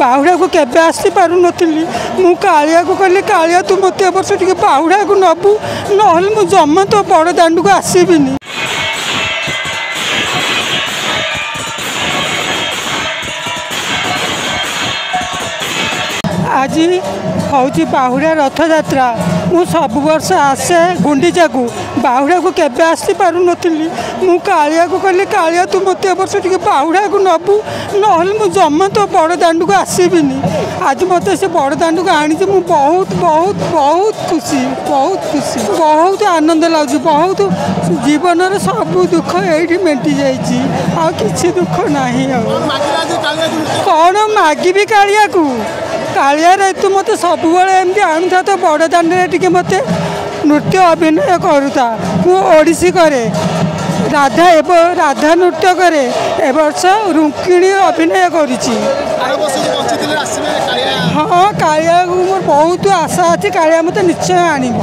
बाहुड़ा को केबे आसी पारु नथिली मु कालिया को कहली कालिया तू मते वर्ष टिके बाहुड़ा को नबु नहले मु जम्मा तो बड़ दांडू को आसीबिनी। आज हूँ बाहुड़ा रथ यात्रा मु सब वर्ष आसे गुंडीचा को बाहुड़ा को केबे आसी पारु नथिली मु कालिया को कहली कालिया तू मते वर्ष टिके बाहुड़ा को नबु नहले मु जम्मा तो बड़ दांडू को आसीबिनी। आज मत से बड़ दांडू को आनी मु बहुत बहुत बहुत खुशी बहुत आनंद लगे बहुत जीवन सब दुख ये मेटी जाइए दुख ना कौन मागिबी कालिया को कालिया रे तू मत सब एमती आणुता तो बड़ दांडे टिके मत नृत्य अभिनय करूता मुझी करे राधा एवं राधा नृत्य करे ए वर्ष रुक्मिणी अभिनय करी। हाँ कालिया को मोर बहुत आशा अच्छी कालिया मत निश्चय आनिब।